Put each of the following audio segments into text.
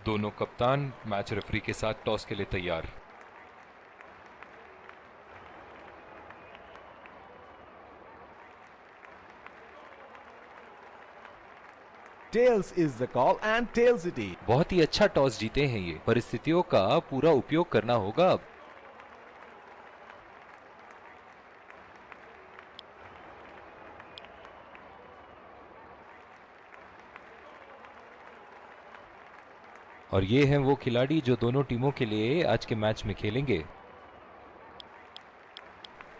दोनों कप्तान match referee के साथ टॉस के लिए तैयार। Tails is the call and tails it is. बहुत ही अच्छा टॉस जीते हैं ये। परिस्थितियों का पूरा उपयोग करना होगा अब। और ये हैं वो खिलाड़ी जो दोनों टीमों के लिए आज के मैच में खेलेंगे।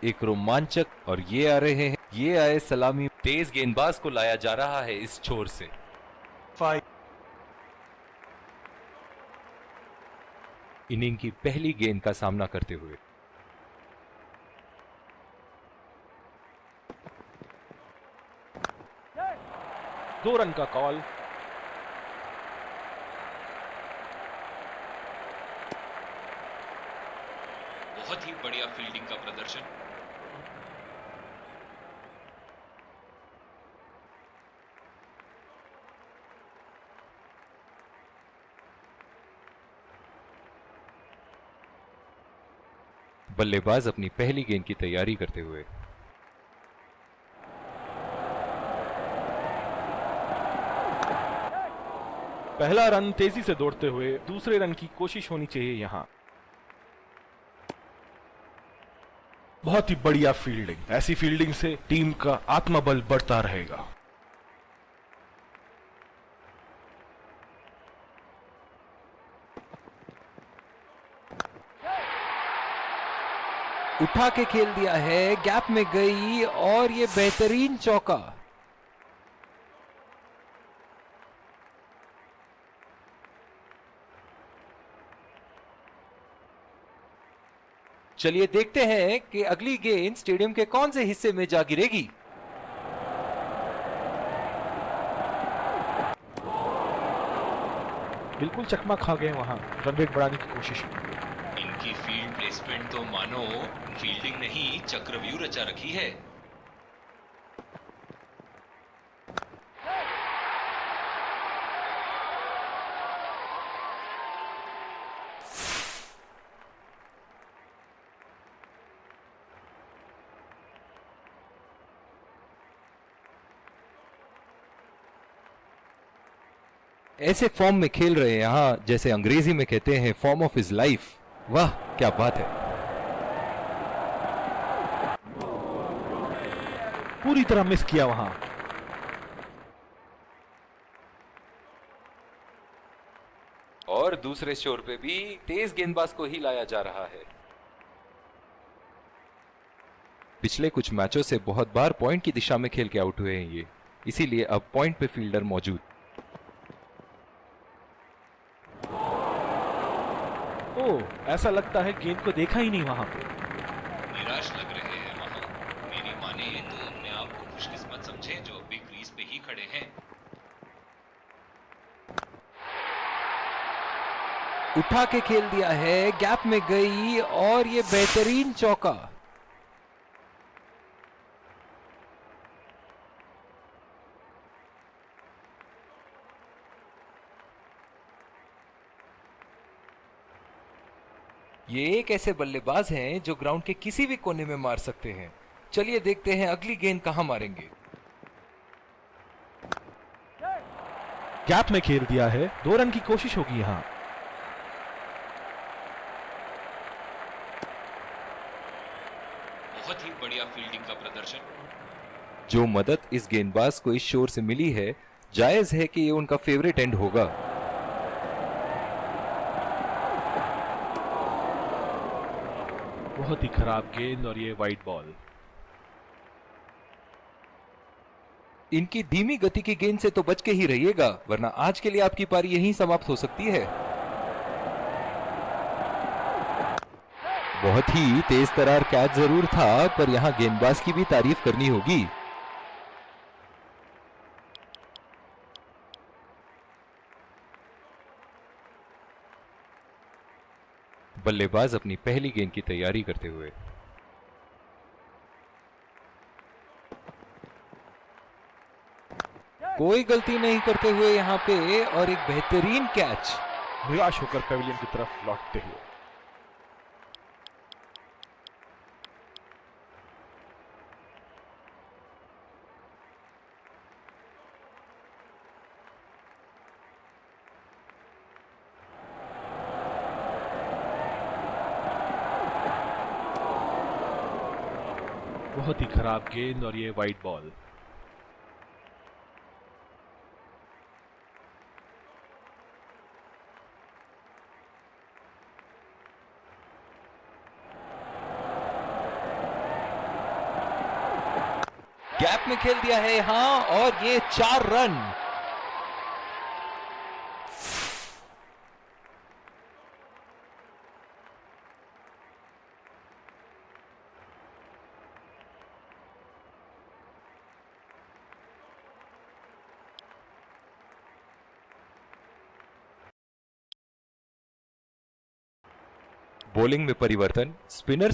एक रोमांचक, और ये आ रहे हैं, ये आए सलामी। तेज गेंदबाज को लाया जा रहा है इस छोर से। 5. इनिंग की पहली गेंद का सामना करते हुए 2 रन का कॉल। बहुत ही बढ़िया फील्डिंग का प्रदर्शन। बल्लेबाज अपनी पहली गेंद की तैयारी करते हुए पहला रन तेजी से दौड़ते हुए दूसरे रन की कोशिश होनी चाहिए यहां। बहुत ही बढ़िया फील्डिंग। ऐसी फील्डिंग से टीम का आत्मबल बढ़ता रहेगा। उठा के खेल दिया है, गैप में गई और ये बेहतरीन चौका। चलिए देखते हैं कि अगली गेंद स्टेडियम के कौन से हिस्से में जा गिरेगी। बिल्कुल चकमा खा गए वहां रन रेट बढ़ाने की कोशिश में। इनकी फील्ड प्लेसमेंट तो मानो फील्डिंग नहीं चक्रव्यूह रचा रखी है। ऐसे फॉर्म में खेल रहे हैं यहां, जैसे अंग्रेजी में कहते हैं फॉर्म ऑफ हिज लाइफ। वाह क्या बात है। पूरी तरह मिस किया वहां। और दूसरे छोर पे भी तेज गेंदबाज को ही लाया जा रहा है। पिछले कुछ मैचों से बहुत बार पॉइंट की दिशा में खेल के आउट हुए हैं ये, इसीलिए अब पॉइंट पे फील्डर मौजूद। ओह, ऐसा लगता है गेंद को देखा ही नहीं वहां पे। निराश लग रहे हैं वहां। मेरी माने तो अपने आप को खुशकिस्मत समझे जो अभी क्रीज पे ही खड़े हैं। उठा के खेल दिया है, गैप में गई और ये बेहतरीन चौका। ये एक ऐसे बल्लेबाज हैं जो ग्राउंड के किसी भी कोने में मार सकते हैं। चलिए देखते हैं अगली गेंद कहां मारेंगे। गैप में खेल दिया है, 2 रन की कोशिश होगी यहां। बहुत ही बढ़िया फील्डिंग का प्रदर्शन। जो मदद इस गेंदबाज को इस शोर से मिली है, जायज है कि ये उनका फेवरेट एंड होगा। बहुत ही खराब गेंद और ये वाइड बॉल। इनकी धीमी गति की गेंद से तो बच के ही रहिएगा, वरना आज के लिए आपकी पारी यहीं समाप्त हो सकती है। बहुत ही तेज तरार कैच जरूर था, पर यहां गेंदबाज की भी तारीफ करनी होगी। बल्लेबाज अपनी पहली गेंद की तैयारी करते हुए कोई गलती नहीं करते हुए यहां पे, और एक बेहतरीन कैच। निराश होकर पेविलियन की तरफ लौटते हुए। बहुत ही खराब गेंद और ये वाइड बॉल। गैप में खेल दिया है यहां और ये 4 रन। बॉलिंग में परिवर्तन, स्पिनर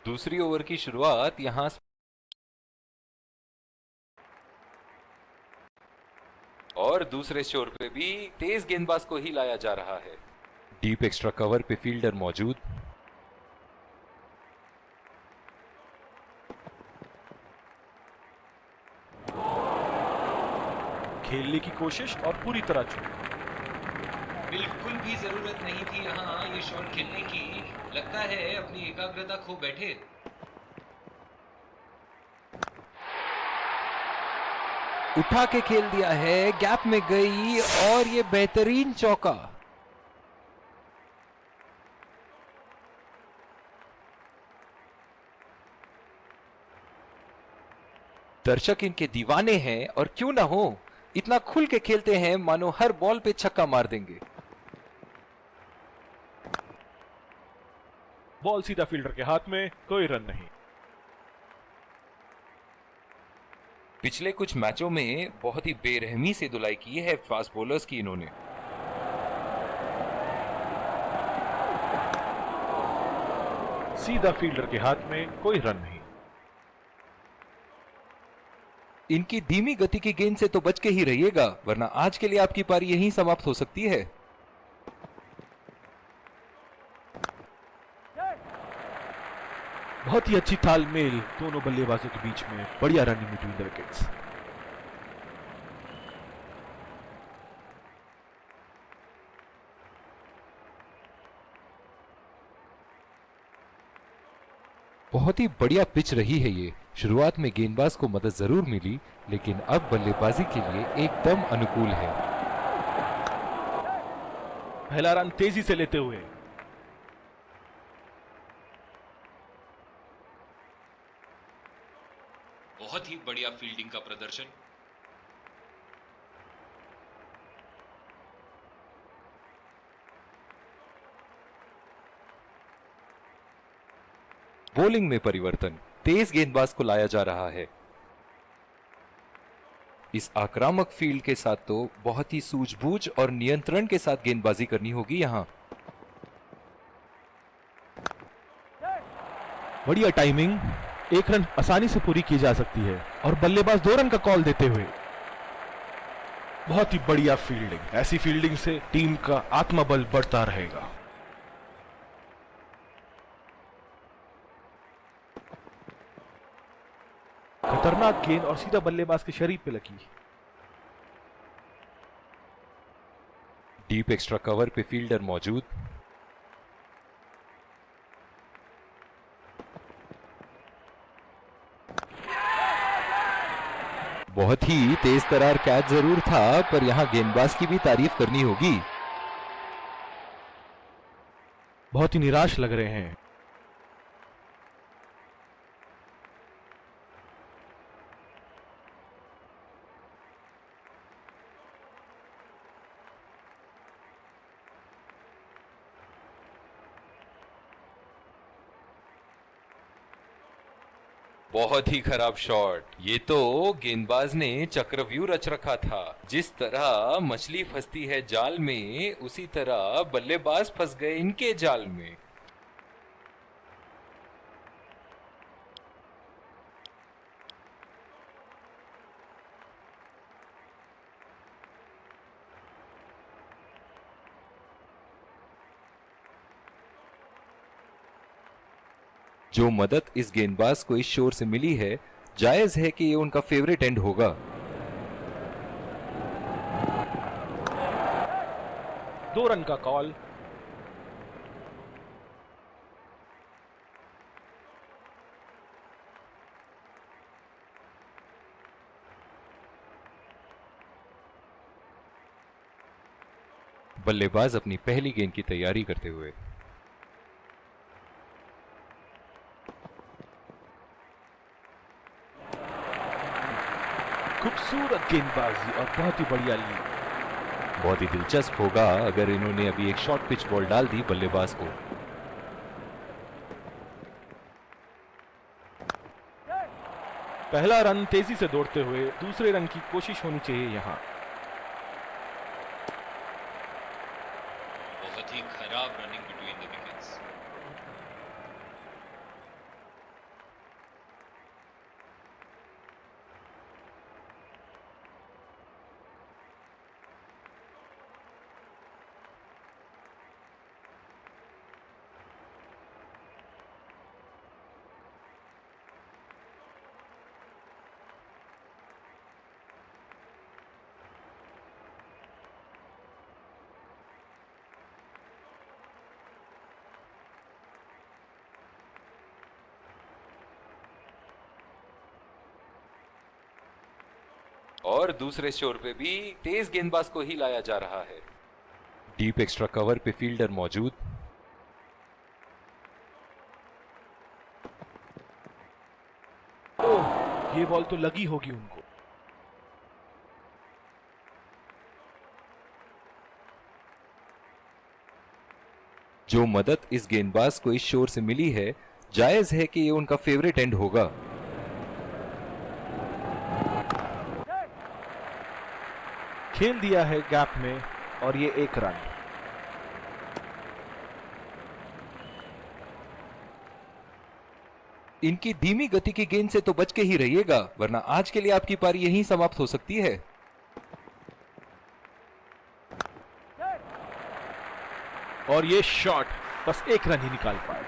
दूसरी ओवर की शुरुआत यहां और दूसरे शोर पे भी तेज गेंदबाज को ही लाया जा रहा है। डीप एक्स्ट्रा कवर पे फील्डर मौजूद। खेलने की कोशिश और पूरी तरह चूक। बिल्कुल भी जरूरत नहीं थी यहाँ ये शॉट खेलने की। लगता है अपनी एकाग्रता खो बैठे। उठा के खेल दिया है, गैप में गई और ये बेहतरीन चौका। दर्शक इनके दीवाने हैं और क्यों ना हो, इतना खुल के खेलते हैं मानो हर बॉल पे छक्का मार देंगे। बॉल सीधा फील्डर के हाथ में, कोई रन नहीं। पिछले कुछ मैचों में बहुत ही बेरहमी से धुलाई की है फास्ट बॉलर्स की इन्होंने। सीधा फील्डर के हाथ में, कोई रन नहीं। इनकी धीमी गति की गेंद से तो बच के ही रहिएगा, वरना आज के लिए आपकी पारी यहीं समाप्त हो सकती है। बहुत ही अच्छी तालमेल दोनों बल्लेबाजों के बीच में, बढ़िया रनिंग बिटवीन द विकेट्स। बहुत ही बढ़िया पिच रही है ये। शुरुआत में गेंदबाज को मदद जरूर मिली, लेकिन अब बल्लेबाजी के लिए एकदम अनुकूल है। पहला रन तेजी से लेते हुए। बहुत ही बढ़िया फील्डिंग का प्रदर्शन। बॉलिंग में परिवर्तन, तेज गेंदबाज को लाया जा रहा है। इस आक्रामक फील्ड के साथ तो बहुत ही सूझबूझ और नियंत्रण के साथ गेंदबाजी करनी होगी यहां। बढ़िया टाइमिंग, एक रन आसानी से पूरी की जा सकती है और बल्लेबाज 2 रन का कॉल देते हुए। बहुत ही बढ़िया फील्डिंग, ऐसी फील्डिंग से टीम का आत्मबल बढ़ता रहेगा। खतरनाक गेंद और सीधा बल्लेबाज के शरीर पे लगी। डीप एक्स्ट्रा कवर पे फील्डर मौजूद। बहुत ही तेज तरार कैच जरूर था, पर यहां गेंदबाज की भी तारीफ करनी होगी। बहुत ही निराश लग रहे हैं। बहुत ही खराब शॉट। ये तो गेंदबाज ने चक्रव्यूह रच रखा था। जिस तरह मछली फंसती है जाल में, उसी तरह बल्लेबाज फंस गए इनके जाल में। जो मदद इस गेंदबाज को इस शोर से मिली है, जायज है कि ये उनका फेवरेट एंड होगा। 2 रन का कॉल। बल्लेबाज अपनी पहली गेंद की तैयारी करते हुए। खूबसूरत गेंदबाजी और बहुत ही बढ़िया लीड। बहुत ही दिलचस्प होगा अगर इन्होंने अभी एक शॉर्ट पिच बॉल डाल दी बल्लेबाज को। पहला रन तेजी से दौड़ते हुए दूसरे रन की कोशिश होनी चाहिए यहां। बहुत ही खराब रनिंग बिटवीन द विकेट्स। और दूसरे शोर पे भी तेज गेंदबाज को ही लाया जा रहा है। डीप एक्स्ट्रा कवर पे फील्डर मौजूद। ओह, ये बॉल तो लगी होगी उनको। जो मदद इस गेंदबाज को इस शोर से मिली है, जायज है कि ये उनका फेवरेट एंड होगा। खेल दिया है गैप में और ये 1 रन। इनकी धीमी गति की गेंद से तो बच के ही रहिएगा, वरना आज के लिए आपकी पारी यहीं समाप्त हो सकती है। और ये शॉट बस 1 रन ही निकाल पाए।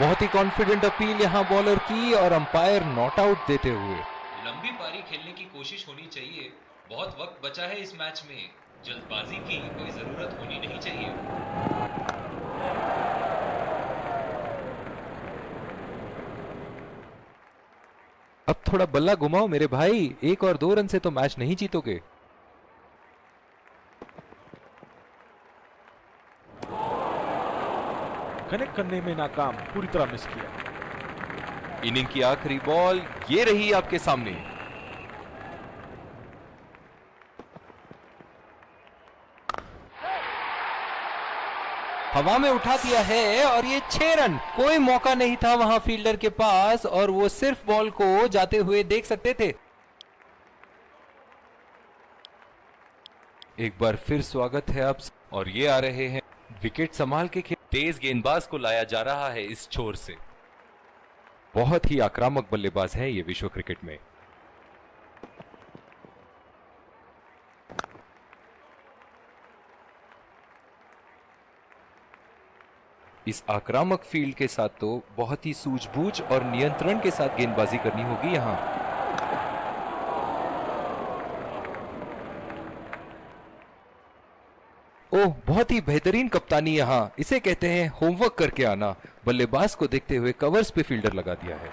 बहुत ही कॉन्फिडेंट अपील यहां बॉलर की और अंपायर नॉट आउट देते हुए। लंबी पारी खेलने की कोशिश होनी चाहिए। बहुत वक्त बचा है इस मैच में। जल्दबाजी की कोई जरूरत होनी नहीं चाहिए। अब थोड़ा बल्ला घुमाओ मेरे भाई, 1 और 2 रन से तो मैच नहीं जीतोगे। कनेक्ट करने में नाकाम, पूरी तरह मिस किया। इनिंग की आखिरी बॉल ये रही आपके सामने। हवा में उठा दिया है और ये 6 रन। कोई मौका नहीं था वहां फील्डर के पास और वो सिर्फ बॉल को जाते हुए देख सकते थे। एक बार फिर स्वागत है आप, और ये आ रहे हैं विकेट संभाल के खेल। तेज गेंदबाज को लाया जा रहा है इस छोर से। बहुत ही आक्रामक बल्लेबाज है ये विश्व क्रिकेट में। इस आक्रामक फील्ड के साथ तो बहुत ही सूझबूझ और नियंत्रण के साथ गेंदबाजी करनी होगी यहां। ओह, बहुत ही बेहतरीन कप्तानी यहां। इसे कहते हैं होमवर्क करके आना। बल्लेबाज को देखते हुए कवर्स पे फील्डर लगा दिया है।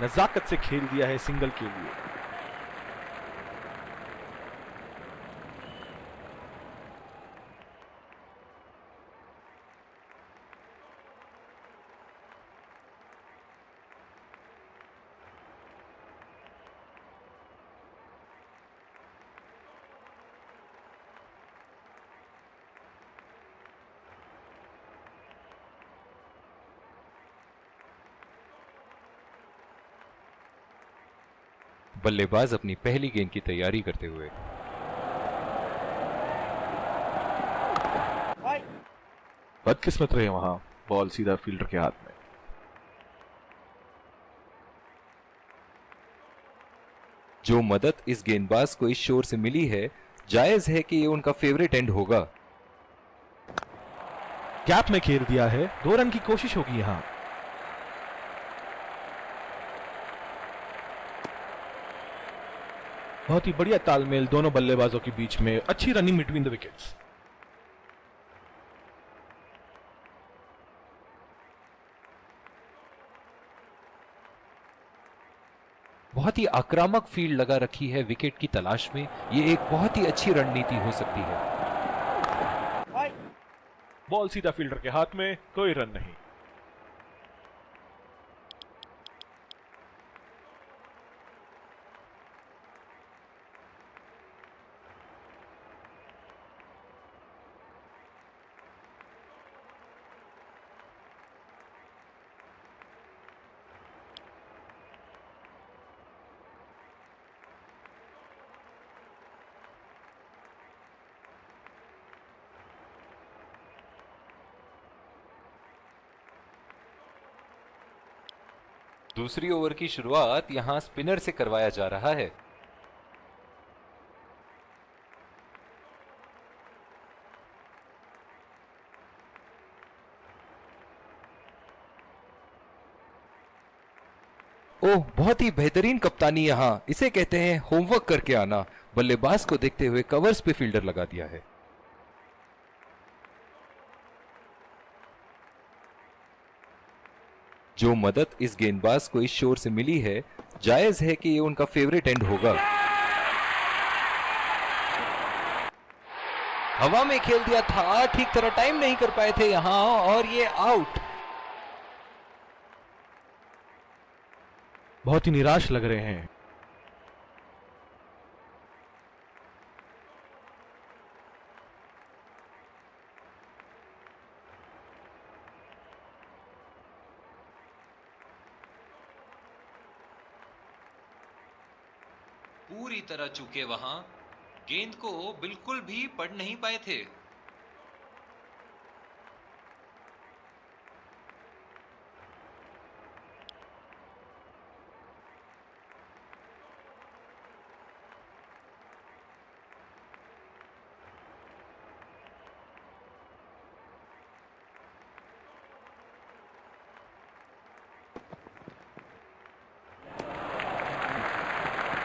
नजाकत से खेल दिया है सिंगल के लिए। बल्लेबाज अपनी पहली गेंद की तैयारी करते हुए। बदकिस्मत रहे वहां, बॉल सीधा फील्डर के हाथ में। जो मदद इस गेंदबाज को इस शोर से मिली है, जायज है कि ये उनका फेवरेट एंड होगा। गैप में खेल दिया है, 2 रन की कोशिश होगी यहां। बहुत ही बढ़िया तालमेल दोनों बल्लेबाजों के बीच में, अच्छी रनिंग बिटवीन द विकेट्स। बहुत ही आक्रामक फील्ड लगा रखी है विकेट की तलाश में। ये एक बहुत ही अच्छी रणनीति हो सकती है। बॉल सीधा फील्डर के हाथ में, कोई रन नहीं। दूसरी ओवर की शुरुआत यहां स्पिनर से करवाया जा रहा है। ओह, बहुत ही बेहतरीन कप्तानी यहां, इसे कहते हैं होमवर्क करके आना। बल्लेबाज को देखते हुए कवर्स पे फील्डर लगा दिया है। जो मदद इस गेंदबाज को इस शोर से मिली है, जायज है कि ये उनका फेवरेट एंड होगा। हवा में खेल दिया था, ठीक तरह टाइम नहीं कर पाए थे यहां, और ये आउट। बहुत ही निराश लग रहे हैं। पूरी तरह चूके वहां, गेंद को बिल्कुल भी पढ़ नहीं पाए थे।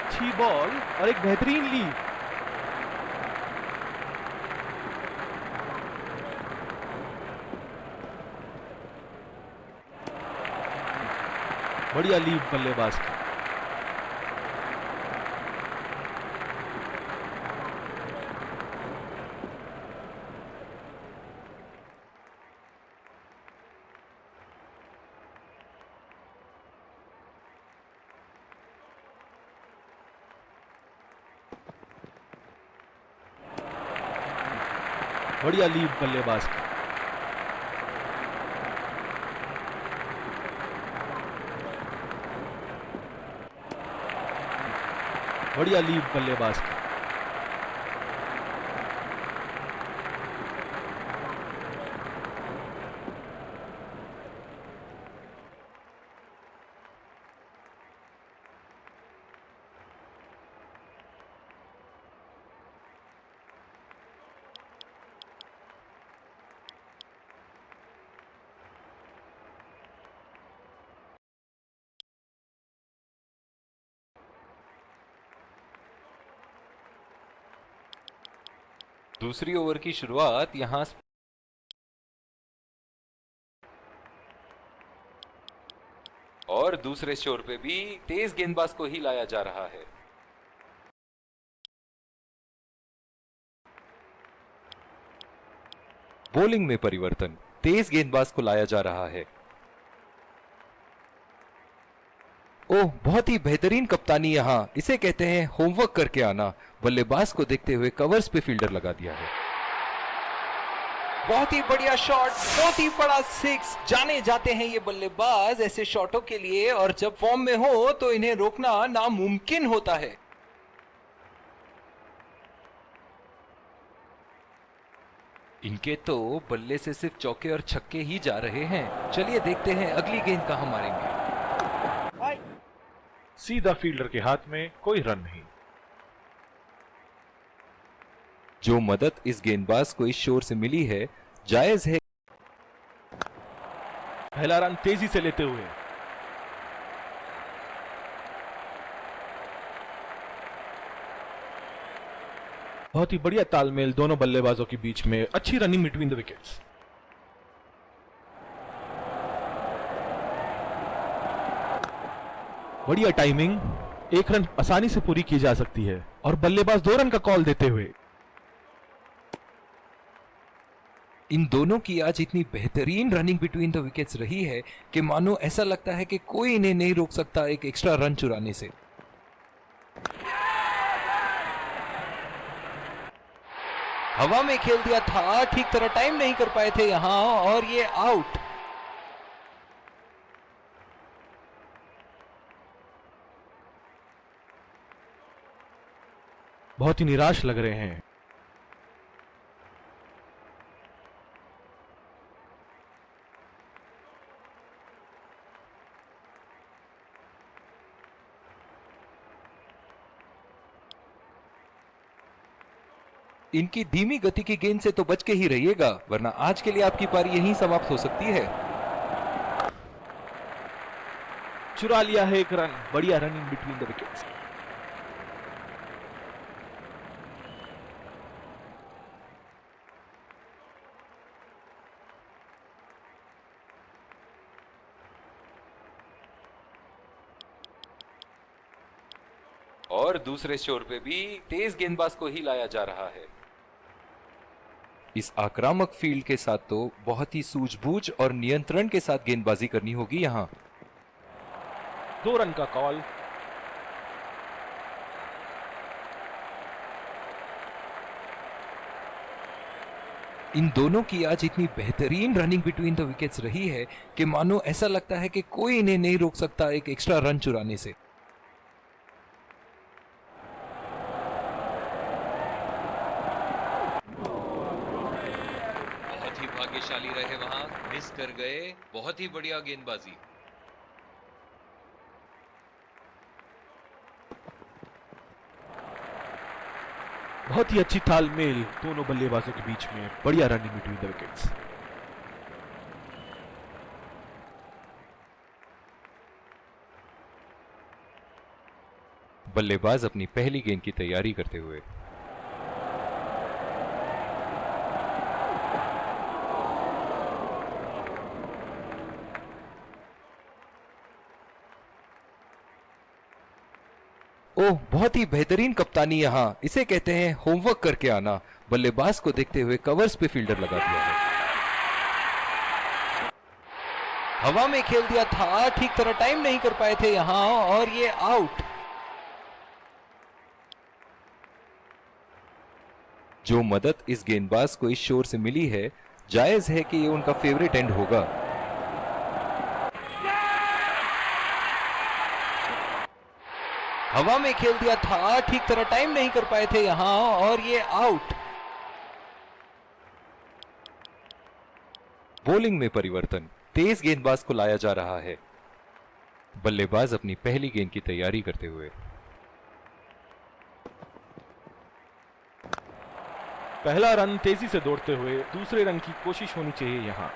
अच्छी बॉल और एक बेहतरीन लीड। बढ़िया लीड बल्लेबाज की। बढ़िया लीड बल्लेबाज की। बढ़िया लीड बल्लेबाज की। दूसरी ओवर की शुरुआत यहां और दूसरे शोर पे भी तेज गेंदबाज को ही लाया जा रहा है। बॉलिंग में परिवर्तन, तेज गेंदबाज को लाया जा रहा है। ओह, बहुत ही बेहतरीन कप्तानी यहां, इसे कहते हैं होमवर्क करके आना। बल्लेबाज को देखते हुए कवर्स पे फील्डर लगा दिया है। बहुत ही बढ़िया शॉट, बहुत ही बड़ा सिक्स। जाने जाते हैं ये बल्लेबाज ऐसे शॉटों के लिए, और जब फॉर्म में हो तो इन्हें रोकना नामुमकिन होता है। इनके तो बल्ले से सिर्फ चौके और छक्के ही जा रहे हैं। चलिए देखते हैं अगली गेंद कहां मारेंगे। सीधा फील्डर के हाथ में, कोई रन नहीं। जो मदद इस गेंदबाज को इस शोर से मिली है, जायज है। पहला रन तेजी से लेते हुए बहुत ही बढ़िया तालमेल दोनों बल्लेबाजों के बीच में, अच्छी रनिंग बिटवीन द विकेट्स। बढ़िया टाइमिंग, एक रन आसानी से पूरी की जा सकती है और बल्लेबाज 2 रन का कॉल देते हुए इन दोनों की आज इतनी बेहतरीन रनिंग बिटवीन द विकेट्स रही है कि मानो ऐसा लगता है कि कोई इन्हें नहीं रोक सकता एक एक्स्ट्रा रन चुराने से। हवा में खेल दिया था, ठीक तरह टाइम नहीं कर पाए थे यहां और ये आउट। बहुत ही निराश लग रहे हैं। इनकी धीमी गति की गेंद से तो बच के ही रहिएगा, वरना आज के लिए आपकी पारी यहीं समाप्त हो सकती है। चुरा लिया है एक रन, बढ़िया रनिंग बिटवीन द विकेट्स। और दूसरे छोर पे भी तेज गेंदबाज को ही लाया जा रहा है। इस आक्रामक फील्ड के साथ तो बहुत ही सूझबूझ और नियंत्रण के साथ गेंदबाजी करनी होगी यहां। 2 रन का कॉल। इन दोनों की आज इतनी बेहतरीन रनिंग बिटवीन द विकेट्स रही है कि मानो ऐसा लगता है कि कोई इन्हें नहीं रोक सकता एक एक्स्ट्रा रन चुराने से। बहुत ही भाग्यशाली रहे वहां, मिस कर गए। बहुत ही बढ़िया गेंदबाजी। बहुत ही अच्छी तालमेल दोनों बल्लेबाजों के बीच में, बढ़िया रनिंग बिटवीन द विकेट्स। बल्लेबाज अपनी पहली गेंद की तैयारी करते हुए ओह, बहुत ही बेहतरीन कप्तानी यहां, इसे कहते हैं होमवर्क करके आना। बल्लेबाज को देखते हुए कवर्स पे फील्डर लगा दिया है। हवा में खेल दिया था, ठीक तरह टाइम नहीं कर पाए थे यहां और ये आउट। जो मदद इस गेंदबाज को इस शोर से मिली है, जायज है कि ये उनका फेवरेट एंड होगा। हवा में खेल दिया था, ठीक तरह टाइम नहीं कर पाए थे यहां और ये आउट। बॉलिंग में परिवर्तन, तेज गेंदबाज को लाया जा रहा है। बल्लेबाज अपनी पहली गेंद की तैयारी करते हुए पहला रन तेजी से दौड़ते हुए दूसरे रन की कोशिश होनी चाहिए यहां।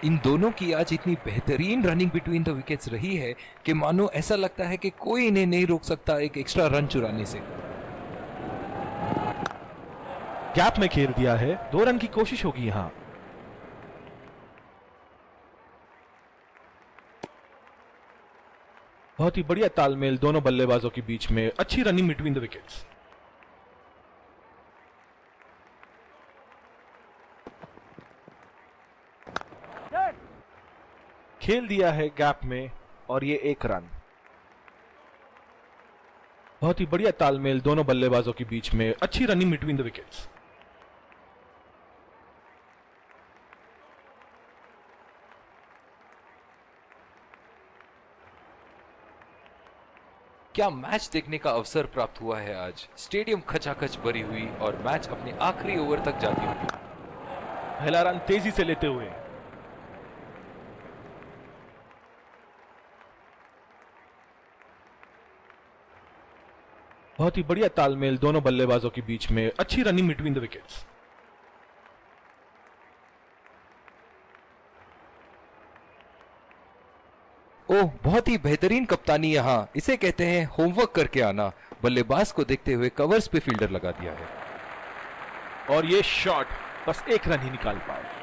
इन दोनों की आज इतनी बेहतरीन रनिंग बिटवीन द विकेट्स रही है कि मानो ऐसा लगता है कि कोई इन्हें नहीं रोक सकता एक एक्स्ट्रा रन चुराने से। गैप में खेल दिया है, 2 रन की कोशिश होगी यहां। बहुत ही बढ़िया तालमेल दोनों बल्लेबाजों के बीच में, अच्छी रनिंग बिटवीन द विकेट्स। खेल दिया है गैप में और ये 1 रन। बहुत ही बढ़िया तालमेल दोनों बल्लेबाजों के बीच में, अच्छी रनिंग बिटवीन द विकेट्स। क्या मैच देखने का अवसर प्राप्त हुआ है आज। स्टेडियम खचाखच भरी हुई और मैच अपने आखिरी ओवर तक जाती हुई। पहला रन तेजी से लेते हुए बहुत ही बढ़िया तालमेल दोनों बल्लेबाजों के बीच में, अच्छी रनिंग बिटवीन द विकेट्स। ओह, बहुत ही बेहतरीन कप्तानी यहाँ। इसे कहते हैं होमवर्क करके आना। बल्लेबाज को देखते हुए कवर्स पे फील्डर लगा दिया है। और ये शॉट बस 1 रन ही निकाल पाए।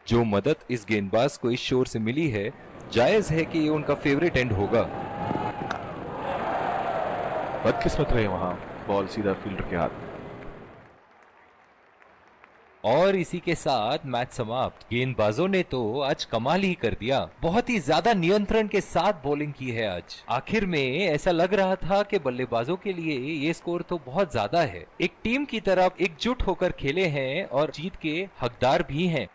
जो मदद इस गेंदबाज को इस शोर से मिली है, जायज है कि ये उनका फेवरेट एंड होगा। बदकिस्मत रहे वहां, बॉल सीधा फील्डर के हाथ। और इसी के साथ मैच समाप्त। गेंदबाजों ने तो आज कमाल ही कर दिया। बहुत ही ज्यादा नियंत्रण के साथ बॉलिंग की है आज। आखिर में ऐसा लग रहा था कि बल्लेबाजों के लिए ये स्कोर तो बहुत ज्यादा है। एक टीम की तरफ एकजुट होकर खेले हैं और जीत के हकदार भी हैं।